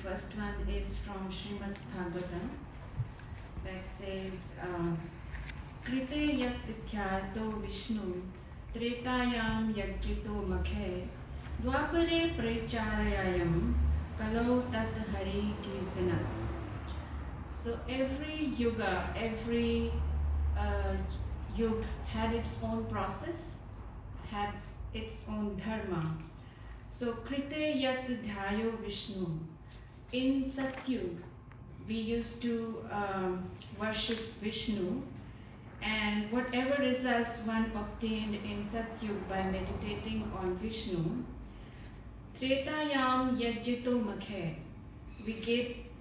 first one is from Srimad Bhagavatam that says, Krite yat tithyato Vishnu Tretayam yagyito makhe Dwapare pracharayayam Kalo tat hari kirtana. So every yuga, every yug had its own process, had its own dharma. So Krite yat dhyayo Vishnu. In Satyug, we used to worship Vishnu, and whatever results one obtained in Satyug by meditating on Vishnu, Tretayam yajjito makhe, we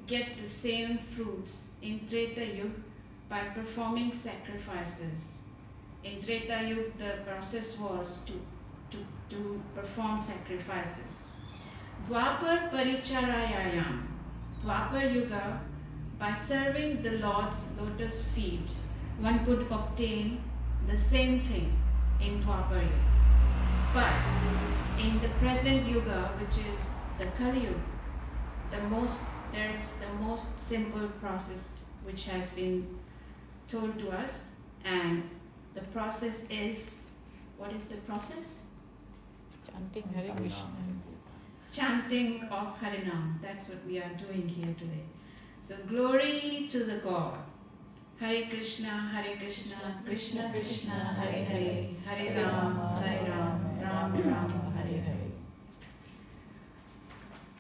get the same fruits in Treta Yug by performing sacrifices. In Treta Yug, the process was to perform sacrifices. Dwapar paricharayayam, Dwapar Yuga, by serving the Lord's lotus feet, one could obtain the same thing in Dwapar Yuga. But in the present Yuga, which is the Kali Yuga, there is the most simple process which has been told to us, and the process is, what is the process? Chanting Hare Krishna. Chanting of Harinam. That's what we are doing here today. So glory to the God. Hare Krishna, Krishna Krishna, Hare Hare, Hare Rama, Ram Ram, Hare Hare.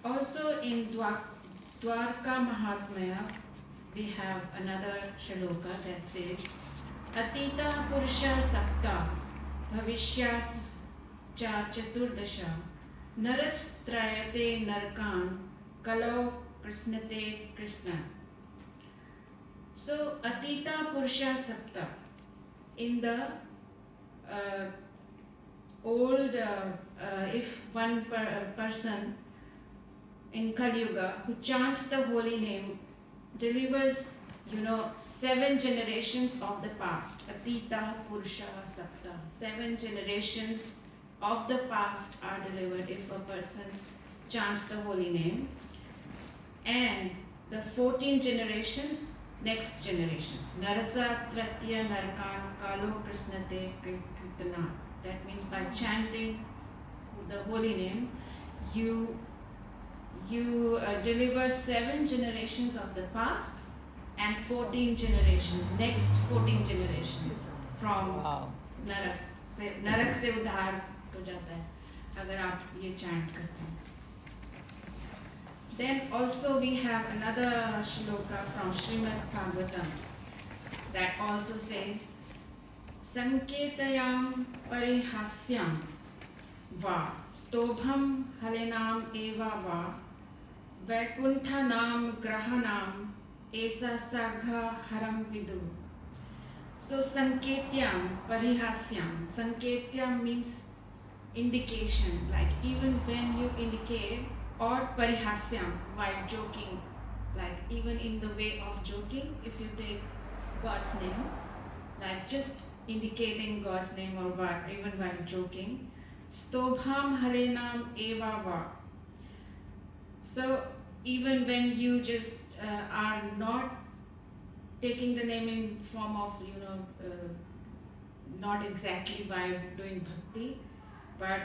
Also in Dwarka Mahatmya, we have another shloka that says, Atita Purusha Sapta, Bhavishyas Cha Chaturdasha, Narastrayate Narkan, Kalau Krishnate Krishna. So, Atita Purusha Sapta. In the old, if one person in Kali Yuga who chants the holy name delivers, 7 generations of the past. Atita Purusha Sapta. 7 generations of the past are delivered if a person chants the holy name. And the 14 generations, next generations. Narasa Tratya Narkan Kalo Krishnate Kirtana. That means by chanting the holy name, you deliver 7 generations of the past and 14 generations, next 14 generations from Narak. नरक से उद्धार हो जाता है अगर आप ये chant करते हैं. Then also we have another shloka from Srimad Bhagavatam that also says, Sanketayam parihasyam va stobham halenam eva va Vaikunthanam grahanam esa sagha haram vidu. So Sanketyam parihasyam. Sanketyam means indication, like even when you indicate, or parihasyam while joking, like even in the way of joking, if you take God's name, like just indicating God's name or even while joking. Stobham harenam eva va. So even when you just are not taking the name in form of, not exactly by doing bhakti, but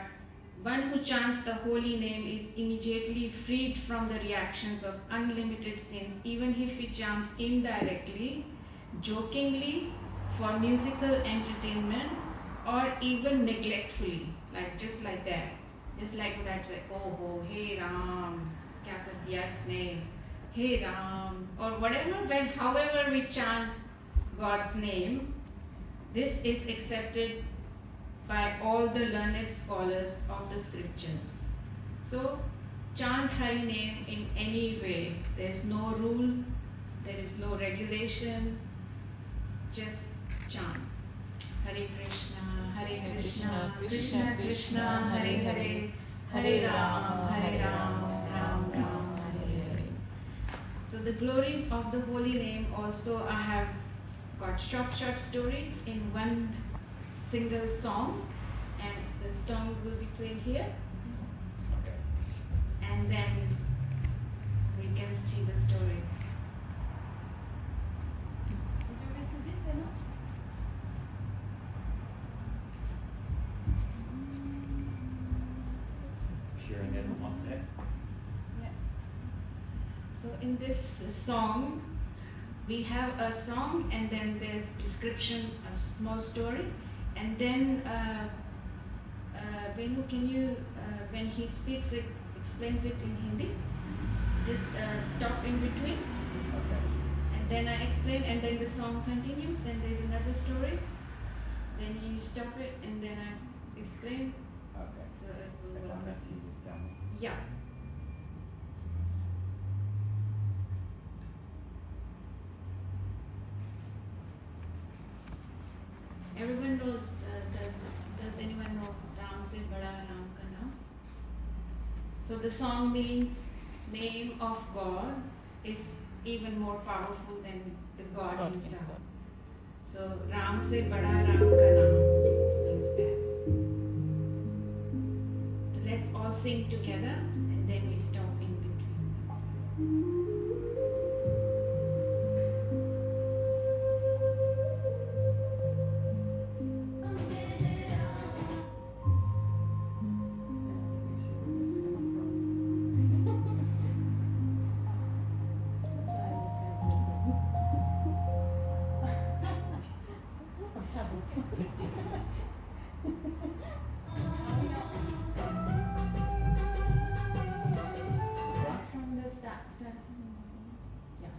one who chants the holy name is immediately freed from the reactions of unlimited sins, even if he chants indirectly, jokingly, for musical entertainment, or even neglectfully, like just like that. Just like that, say, oh, hey Ram, kya kar diya isne, hey Ram, or whatever, however we chant God's name, this is accepted by all the learned scholars of the scriptures. So, chant Hari name in any way. There is no rule, there is no regulation, just chant. Hare Krishna, Krishna Krishna, Hare Hare, Hare Ram, Ram Ram, Hare Hare. So the glories of the holy name also, I have got short stories in one single song, and the song will be played here. Okay. And then we can see the stories. Sharing it once it. So in this song, we have a song and then there's description, a small story, and then Venu, can you, when he speaks it, explains it in Hindi, just stop in between, Okay. and then I explain, and then the song continues, then there's another story, then you stop it, and then I explain, Okay. so it If will, I miss you, just tell me. yeah. Everyone knows, does anyone know Ram se bada Ram ka naam? So the song means name of God is even more powerful than the God God himself. himself. So Ram se bada Ram ka naam means that. So let's all sing together and then we stop in between. Let me see where that's coming from. Start from the start. Yeah.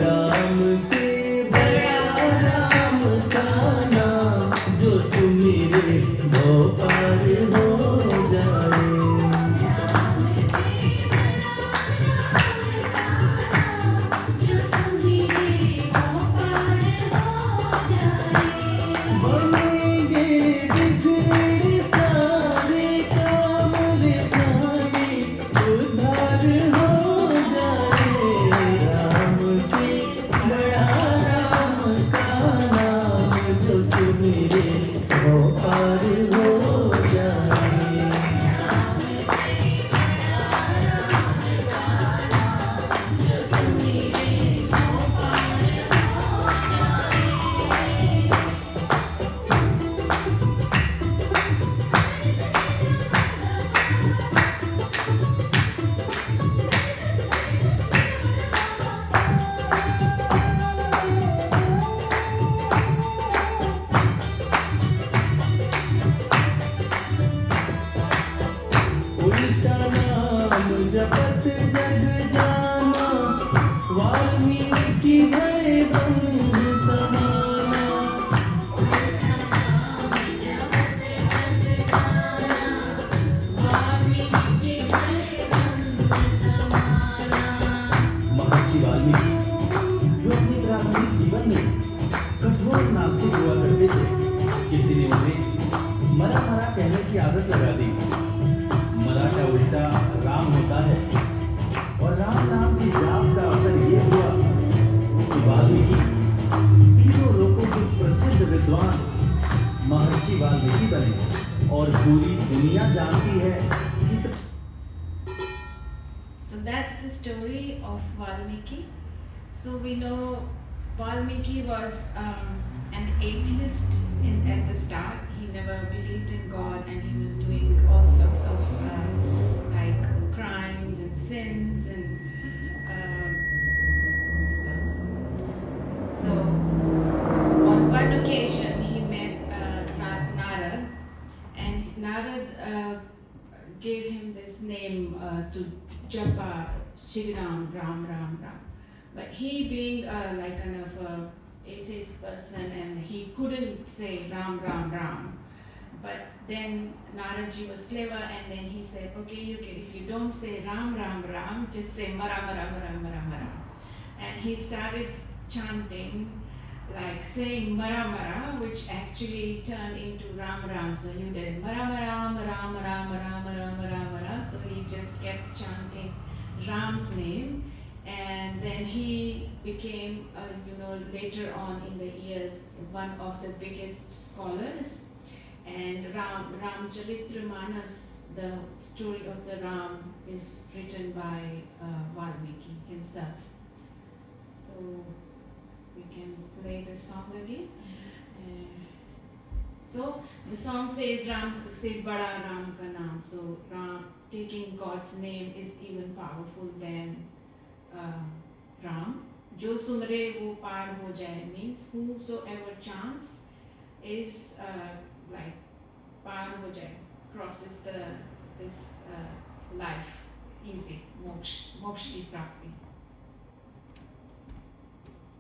Ram से बड़ा राम का नाम जो Sumire वो पार हो जाए। बनेंगे बिगड़े सारे काम रे भाई उद्धार हो जाए। राम से बड़ा राम का नाम जो सुमिरे वो पार हो जाए। उल्टा नाम जपत जग जाना वाल्मीकि भय बंध समाना। महर्षि वाल्मीकि जो अपने प्रारंभिक जीवन में कठोर नास्तिक हुआ करते थे, किसी ने उन्हें मरा मरा कहने की आदत लगा दी। मरा का उल्टा राम होता है और राम नाम की जाप का असर ये हुआ कि वाल्मीकि तीनों लोगों के प्रसिद्ध विद्वान महर्षि वाल्मीकि बने और पूरी दुनिया जानती है कि So that's the story of Valmiki. So we know Valmiki was an atheist at the start. He never believed in God and he was doing all sorts of like crimes and sins and so on one occasion he met Narad and Narad gave him this name to japa Shri Ram, Ram, Ram, Ram. But he being like kind of a atheist person and he couldn't say Ram, Ram, Ram. But then Naradji was clever, and then he said, okay, if you don't say Ram, Ram, Ram, just say Mara, Mara, Mara, Mara, Mara. And he started chanting, like saying Mara, Mara, which actually turned into Ram, Ram. So you did Mara, Mara, Mara, Mara, Mara, Mara, Mara, Mara. So he just kept chanting Ram's name. And then he became, later on in the years, one of the biggest scholars. And Ramcharitmanas, the story of the Ram, is written by Valmiki himself. So we can play the song again. So the song says Ram se bada Ram ka naam. So Ram, taking God's name is even powerful than Ram. Jo sumre wo par ho jaye means whosoever chants is like par ho jaye, crosses this life easy, moksha ki prapti.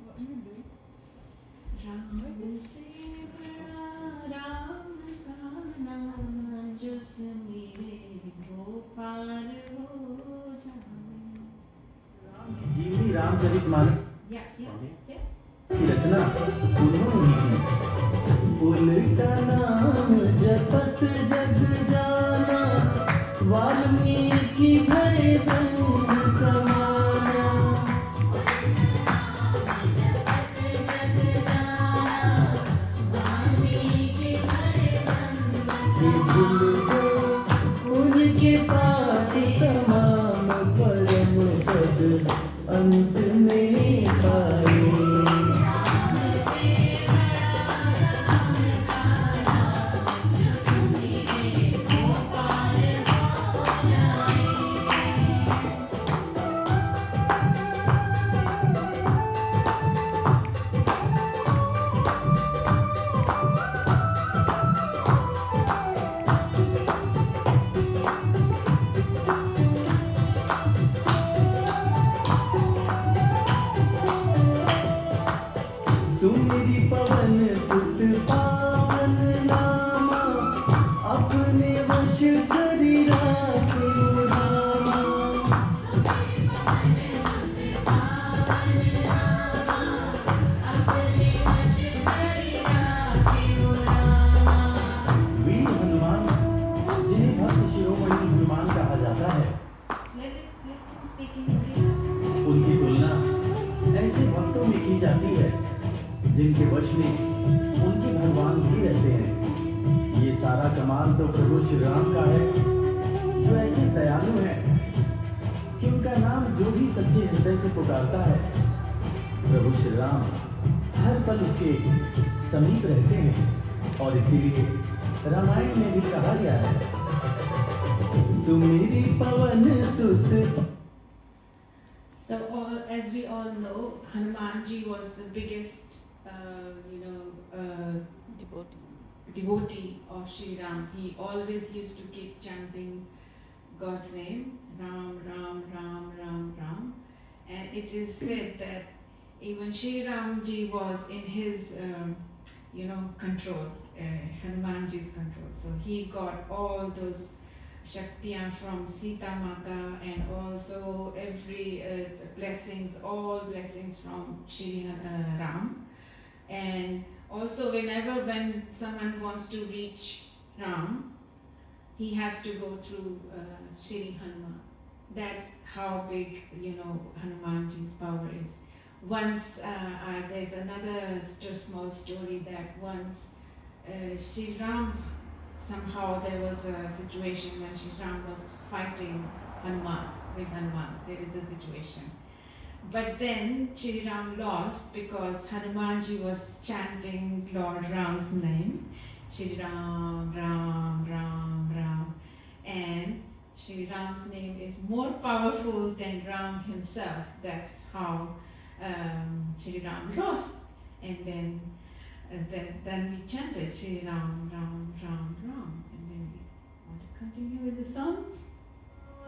What are you doing? Ram se bada Ram ka naam, jo sumre wo par ho jaye. जीवनी Ramcharitmanas Yeah. की रचना उन्होंने की। उनका नाम जपत जग जाना, वाल्मीकि भय संग समाना। जपत जग जाना, वाल्मीकि भय संग समाना। उनके साथ तमाम परम पद अंत में पाए। राम से बड़ा राम का नाम, जो सुमिरे वो पार हो जाए। सुमिरि पवन सुत पावन नामा, अपने वश करि राखे रामा। वीर हनुमान, जिन्हें भक्त शिरोमणि हनुमान कहा जाता है, उनकी तुलना ऐसे भक्तों में की जाती है जिनके वश में उनके भगवान भी रहते हैं। ये सारा कमाल तो प्रभु श्री राम का है, जो ऐसे दयालु हैं कि उनका नाम जो भी सच्चे हृदय से पुकारता है, प्रभु श्री राम हर पल उसके समीप रहते हैं। और इसीलिए रामायण में भी कहा गया है, सुमिरि पवन सुत। So as we all know, Hanumanji was the biggest, devotee of Sri Ram. He always used to keep chanting God's name, Ram, Ram, Ram, Ram, Ram. And it is said that even Sri Ramji was in his, control, Hanumanji's control. So he got all those Shaktiyan from Sita Mata, and also every blessings, all blessings from Shri Ram. And also when someone wants to reach Ram, he has to go through Shri Hanuman. That's how big, Hanumanji's power is. Once, there's another small story that once Shri Ram, somehow there was a situation when Shri Ram was fighting with Hanuman. There is a situation. But then Shri Ram lost because Hanumanji was chanting Lord Ram's name. Shri Ram, Ram, Ram, Ram. And Shri Ram's name is more powerful than Ram himself. That's how Shri Ram lost. And then we chanted Shri Ram, Ram, Ram, Ram. And then we want to continue with the songs.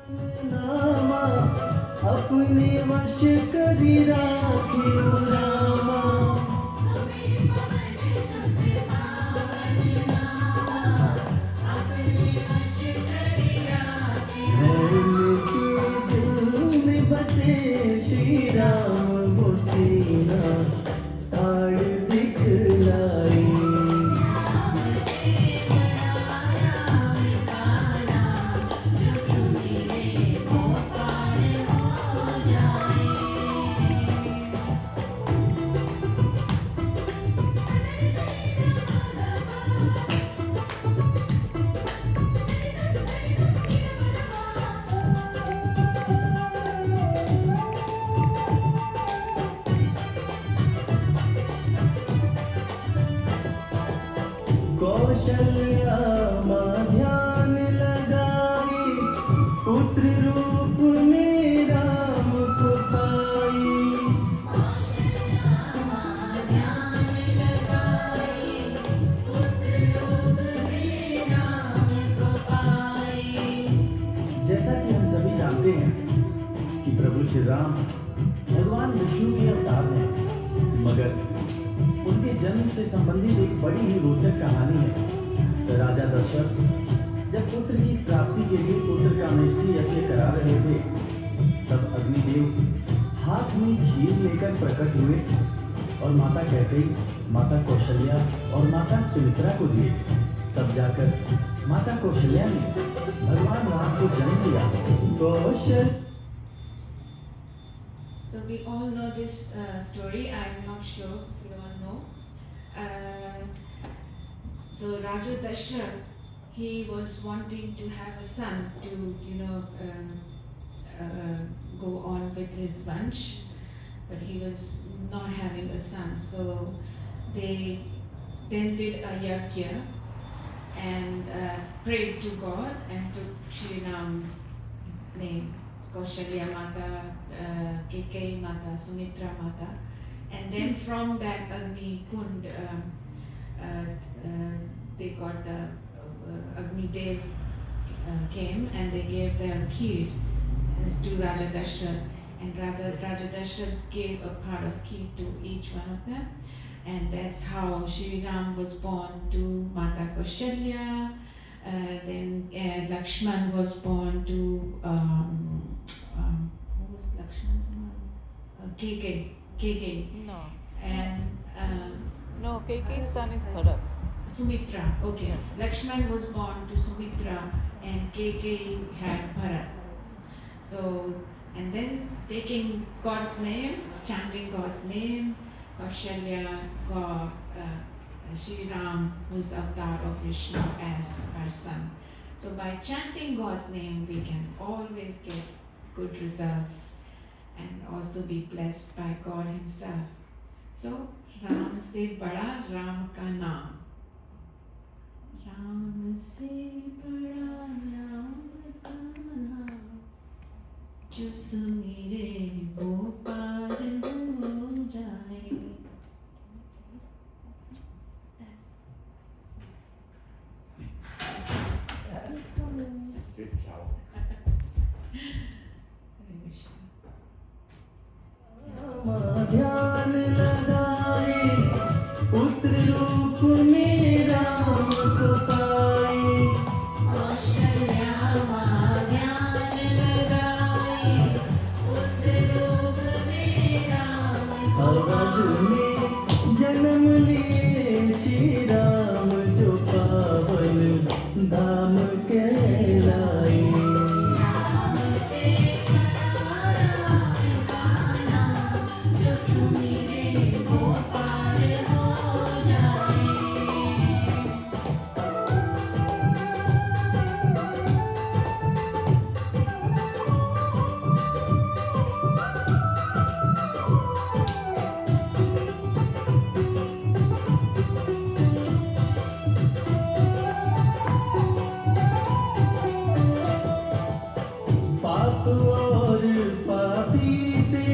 नामा अपने वश करि राखे रामा। कौशल्या माँ ध्यान लगाई, पुत्र रूप में राम को पाई। जैसा कि हम सभी जानते हैं कि प्रभु श्री राम भगवान विष्णु के अवतार हैं, मगर उनके जन्म से संबंधित एक बड़ी ही रोचक कहानी है। राजा दशरथ जब पुत्र की प्राप्ति के लिए पुत्र का अनिष्टि यज्ञ करा रहे थे, तब अग्निदेव हाथ में खीर लेकर प्रकट हुए और माता कैकेयी, माता कौशल्या और माता सुमित्रा को दिए। तब जाकर माता कौशल्या ने भगवान राम को जन्म दिया। कौशल So we all know this story. I'm not sure if you all know. So Raja Dashrath, he was wanting to have a son to go on with his vansh, but he was not having a son. So they then did a yajna and prayed to God and took Shri Ram's name, Kaushalya Mata, Kekeyi Mata, Sumitra Mata, and then from that Agni Kund, they got the Agni Dev came and they gave them kheer to Raja Dashrath, and Raja Dashrath gave a part of kheer to each one of them, and that's how Shri Ram was born to Mata Kaushalya. Then Lakshman was born to who was Lakshman's name? Kekeyi. No. And No, Kekeyi's son is Bharat. Sumitra. Okay. Yes. Lakshman was born to Sumitra, and Kekeyi had Bharat. So, and then taking God's name, chanting God's name, Kaushalya got Shri Ram, who's avatar of Vishnu, as her son. So by chanting God's name, we can always get good results and also be blessed by God Himself. So Ram se bada Ram ka naam. Ram se bada Ram ka naam. जो Sumire वो पार हो जाए. Good show. ध्यान लगाए, पुत्र रूप में राम को पाए। कौशल्या माँ ध्यान लगाए, पुत्र रूप में राम को अवध में जन्म लिए श्री राम, जो पावन धाम कहलाए। राम से बड़ा राम का नाम, जो सुमिरे वो पार हो जाए. पाप और पापी से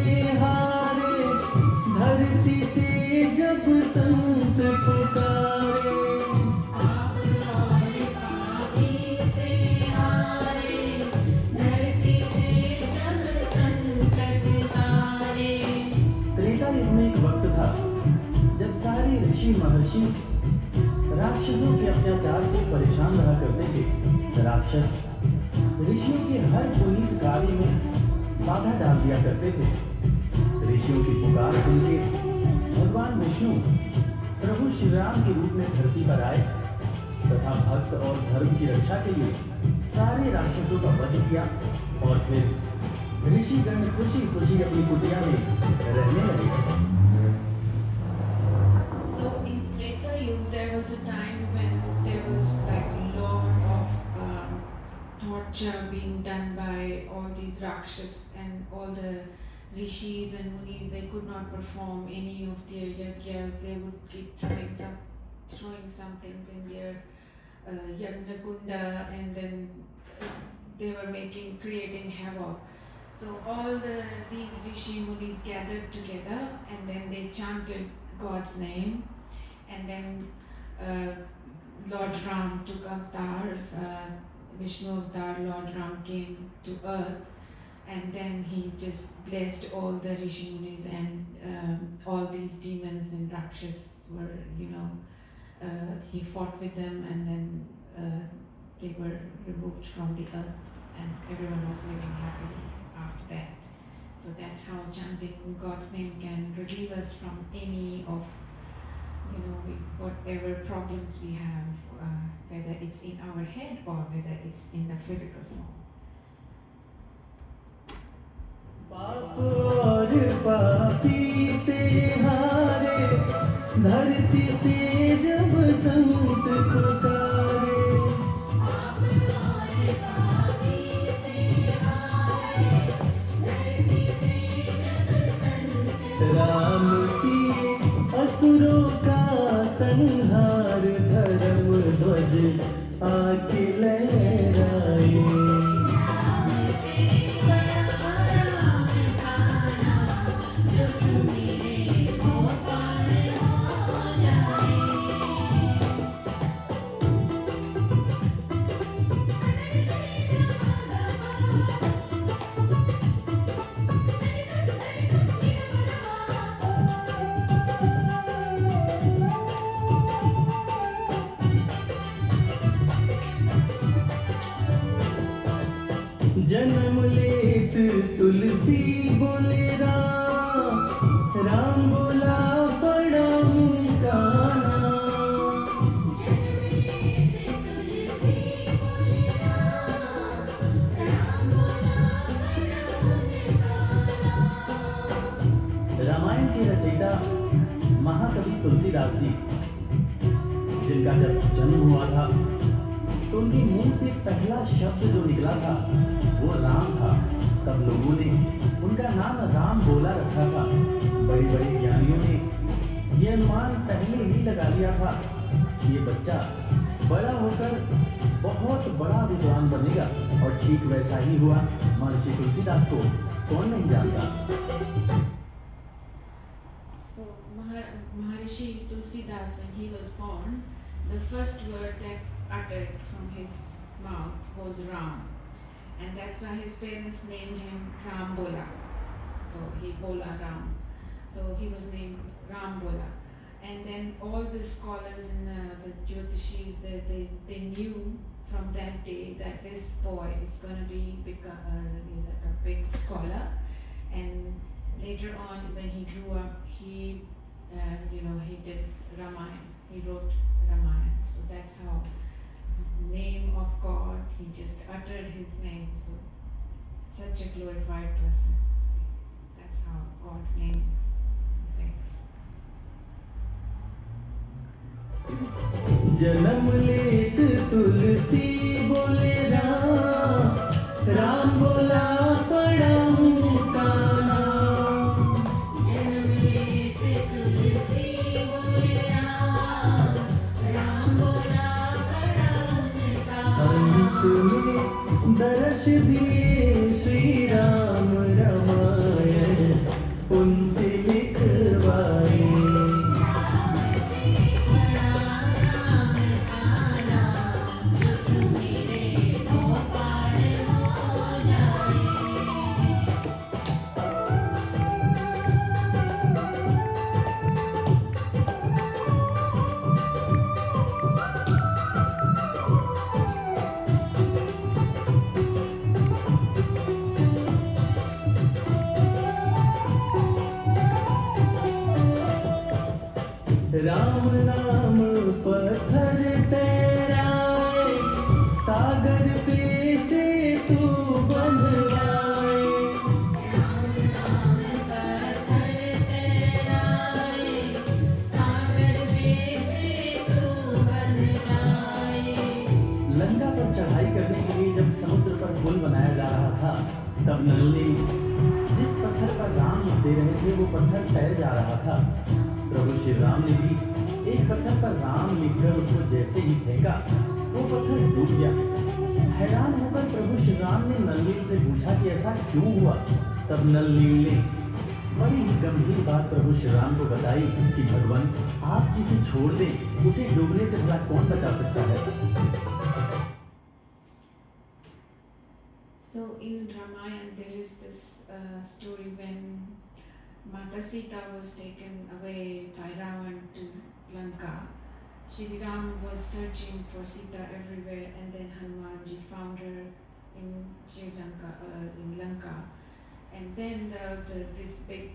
हारे, धरती से जब संत पुकारे। आप और पापी से हारे, धरती से सब संकट तारे. त्रेता युग में एक वक्त था जब सारे ऋषि महर्षि राक्षसों के अत्याचार से परेशान रहा करते थे। राक्षस ऋषियों के हर पुनीत कार्य में बाधा डाल दिया करते थे। ऋषियों की पुकार सुनके भगवान विष्णु प्रभु श्री राम के रूप में धरती पर आए तथा भक्त और धर्म की रक्षा के लिए सारे राक्षसों का वध किया और फिर ऋषिगण खुशी खुशी अपनी कुटिया में रहने लगे। So in Treta Yuga there was a time when there was like a lot of torture being done by all these rakshas, and all the rishis and munis, they could not perform any of their yajnas. They would keep throwing some throwing some things in their Yagnakunda, and then they were creating havoc. So all these Rishi Munis gathered together, and then they chanted God's name, and then Lord Ram took avatar, Vishnu avatar, Lord Ram came to earth, and then he just blessed all the Rishi Munis, and all these demons and Rakshas were, he fought with them, and then they were removed from the earth, and everyone was living happily after that. So that's how chanting God's name can relieve us from any of, whatever problems we have, whether it's in our head or whether it's in the physical form. पाप और पापी से हारे, धरती से जब संत पुकारे, राम की असुरों का संहार, धर्म ध्वज आके लहराए। जन्म लेत तुलसी बोले राम, राम बोला बड़ा उनका रामायण के रचयिता महाकवि तुलसीदास जी, जिनका जब जन्म हुआ था तो उनके मुंह से पहला शब्द जो निकला था वो राम था। तब लोगों ने उनका नाम राम बोला रखा था। बड़े बड़े ज्ञानियों ने ये अनुमान पहले ही लगा लिया था कि ये बच्चा बड़ा होकर बहुत बड़ा विद्वान बनेगा, और ठीक वैसा ही हुआ। महर्षि तुलसीदास को कौन नहीं जानता। So Maharishi Tulsidas, when he was born, the first word that uttered from his mouth was Ram, and that's why his parents named him Ram Bola. So he Bola Ram. So he was named Ram Bola. And then all the scholars and the Jyotishis, they knew from that day that this boy is going to become a big scholar. And later on, when he grew up, he did Ramayana. He wrote Ramayana. So that's how name of God, he just uttered his name. So such a glorified person. That's how God's name affects. जन्म लेत तुलसी बोले राम, राम बोला पड़ा उनका नाम। जन्म लेत तुलसी बोले राम, राम बोला पड़ा उनका अंत में दर्श दिए श्री राम, रामायण उनसे लिखवाए। राम नाम पत्थर तैराए, सागर पे से तू बन जाए। राम नाम पत्थर तैराए, सागर पे से तू बन जाए। लंका पर चढ़ाई करने के लिए जब समुद्र पर पुल बनाया जा रहा था, तब नल ने जिस पत्थर पर राम दे रहे थे वो पत्थर तैर जा रहा था। प्रभु श्री राम ने भी एक पत्थर पर राम लिखकर उसको जैसे ही फेंका वो पत्थर डूब गया। हैरान होकर प्रभु श्री राम ने नलनील से पूछा कि ऐसा क्यों हुआ। तब नलनील ने बड़ी ही गंभीर बात प्रभु श्री राम को बताई कि भगवान, आप जिसे छोड़ दें उसे डूबने से भला कौन बचा सकता है। So in Ramayana there is this story when Mata Sita was taken away by Ravan to Lanka. Shri Ram was searching for Sita everywhere, and then Hanumanji found her in Sri Lanka, in Lanka. And then this big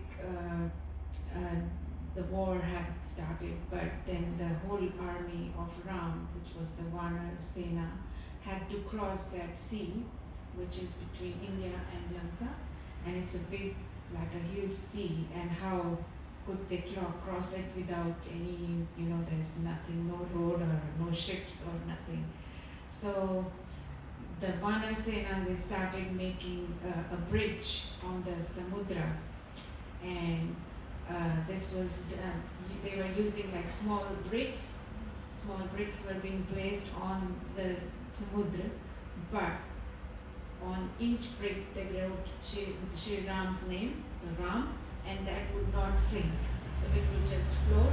the war had started, but then the whole army of Ram, which was the Vanar Sena, had to cross that sea, which is between India and Lanka, and it's a big, like a huge sea, and how could they cross it without any, there's nothing, no road or no ships or nothing. So the Vanar Sena, they started making a bridge on the Samudra, and this was, they were using like small bricks were being placed on the Samudra, but on each brick they wrote Shri Ram's name, the Ram, and that would not sink. So it would just float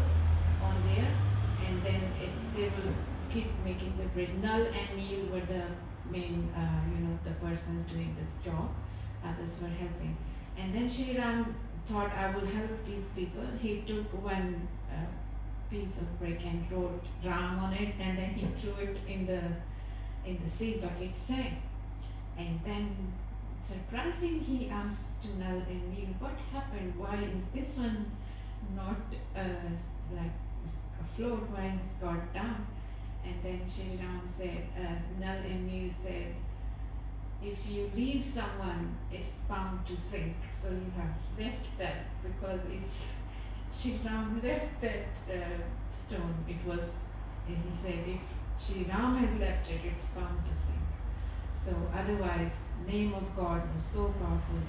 on there, and then they will keep making the bridge. Nal and Neel were the main, the persons doing this job. Others were helping. And then Shri Ram thought, I will help these people. He took one piece of brick and wrote Ram on it, and then he threw it in the sea, but it sank. And then, surprising, he asked to Nal and Neel, what happened? Why is this one not like afloat? Why it's got down? And then Shri Ram said, Nal and Neel said, if you leave someone, it's bound to sink. So you have left that, because it's Shri Ram left that stone. It was, and he said, if Shri Ram has left it, it's bound to sink. So otherwise, name of God was so powerful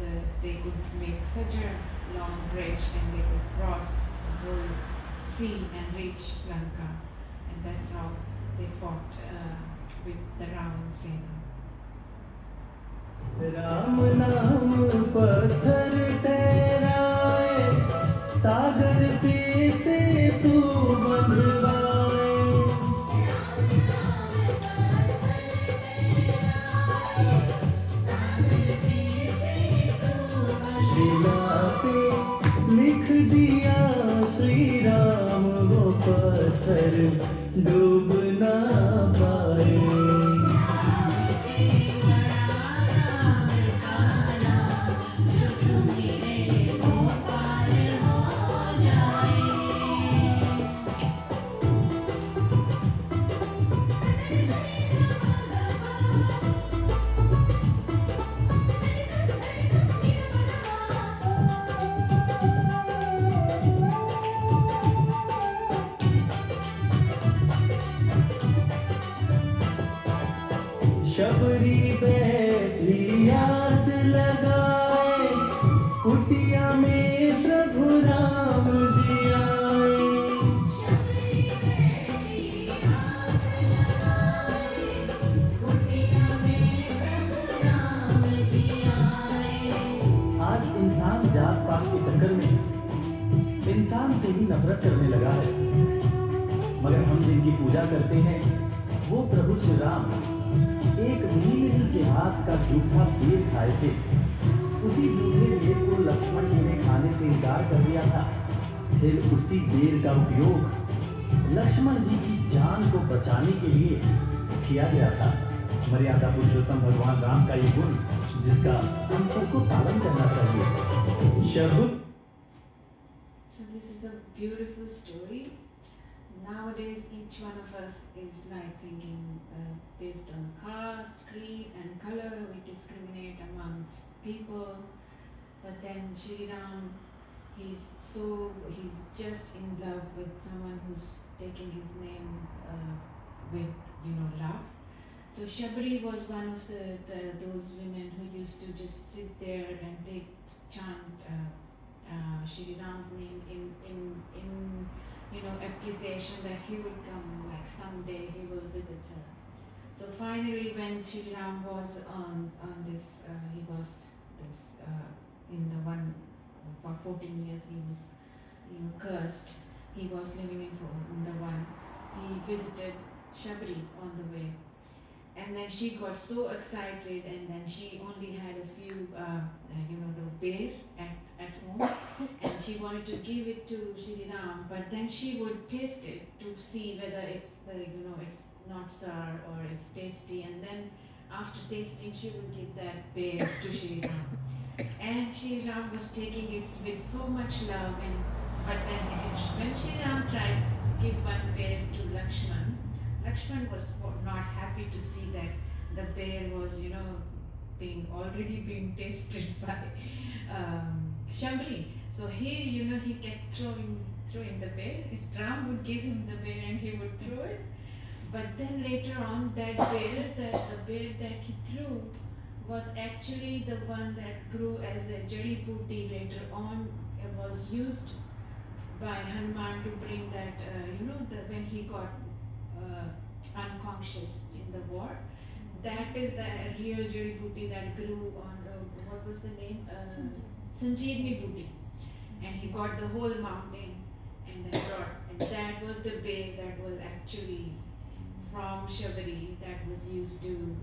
that they could make such a long bridge, and they could cross the whole sea and reach Lanka. And that's how they fought with the Ravan Sena. Ram नाम पत्थर ठहराए, सागर पे से तू बंधवाए। शिला पे लिख दिया श्री राम, वो पत्थर डूब ना पाए। शबरी बैठी आस लगाए, कुटिया में प्रभु राम जी आए। शबरी बैठी आस लगाए, कुटिया में प्रभु राम जी आए। आज इंसान जात पात के चक्कर में इंसान से ही नफरत करने लगा है, मगर हम जिनकी पूजा करते हैं वो प्रभु श्री राम एक नील के हाथ का जूठा बेर खाए थे। उसी जूठे बेर को लक्ष्मण जी ने खाने से इनकार कर दिया था। फिर उसी बेर का उपयोग लक्ष्मण जी की जान को बचाने के लिए किया गया था। मर्यादा पुरुषोत्तम भगवान राम का ये गुण जिसका हम सबको पालन करना चाहिए। शब्द So this is a beautiful story. Nowadays, each one of us is like thinking based on caste, creed, and color. We discriminate amongst people. But then Shri Ram, he's just in love with someone who's taking his name with love. So Shabri was one of those women who used to just sit there and chant Shri Ram's name in appreciation that he would come, like someday he will visit her. So finally, when Shri Ram was on this, he was this in the one for 14 years he was cursed. He was living in the one. He visited Shabri on the way, and then she got so excited, and then she only had a few, the bear at home, and she wanted to give it to Shri Ram, but then she would taste it to see whether it's it's not sour or it's tasty, and then after tasting she would give that bear to Shri Ram. And Shri Ram was taking it with so much love, but then when Shri Ram tried to give one bear to Lakshman, Lakshman was not happy to see that the bear was already being tasted by Shambri. So he kept throwing the bear. Ram would give him the bear and he would throw it. But then later on, the bear that he threw was actually the one that grew as a jari booty later on. It was used by Hanuman to bring that, when he got unconscious in the war. That is the real jari booty that grew on, what was the name? Sanjeevani booty. And he got the whole mountain and then brought, and that was the bear that was actually from Shabari that was used to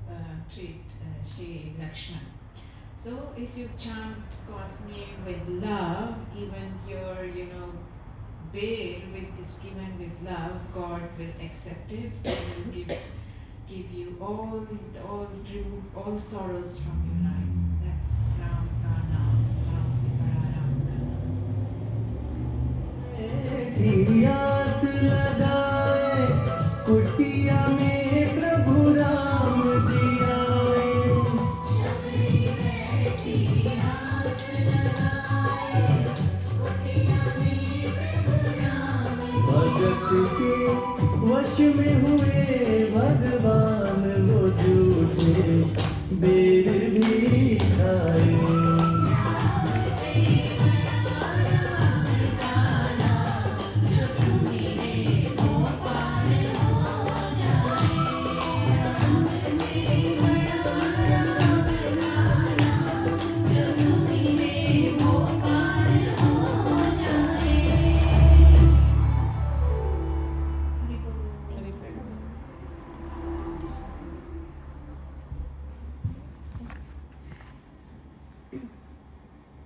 treat Shri Lakshman. So if you chant God's name with love, even your bear is given with love, God will accept it and will give you remove all sorrows from your lives. That's Ram ka naam, Ram se bada Ram ka naam. आस लगाए कुटिया में प्रभु राम जी आए भगत के वश में हूँ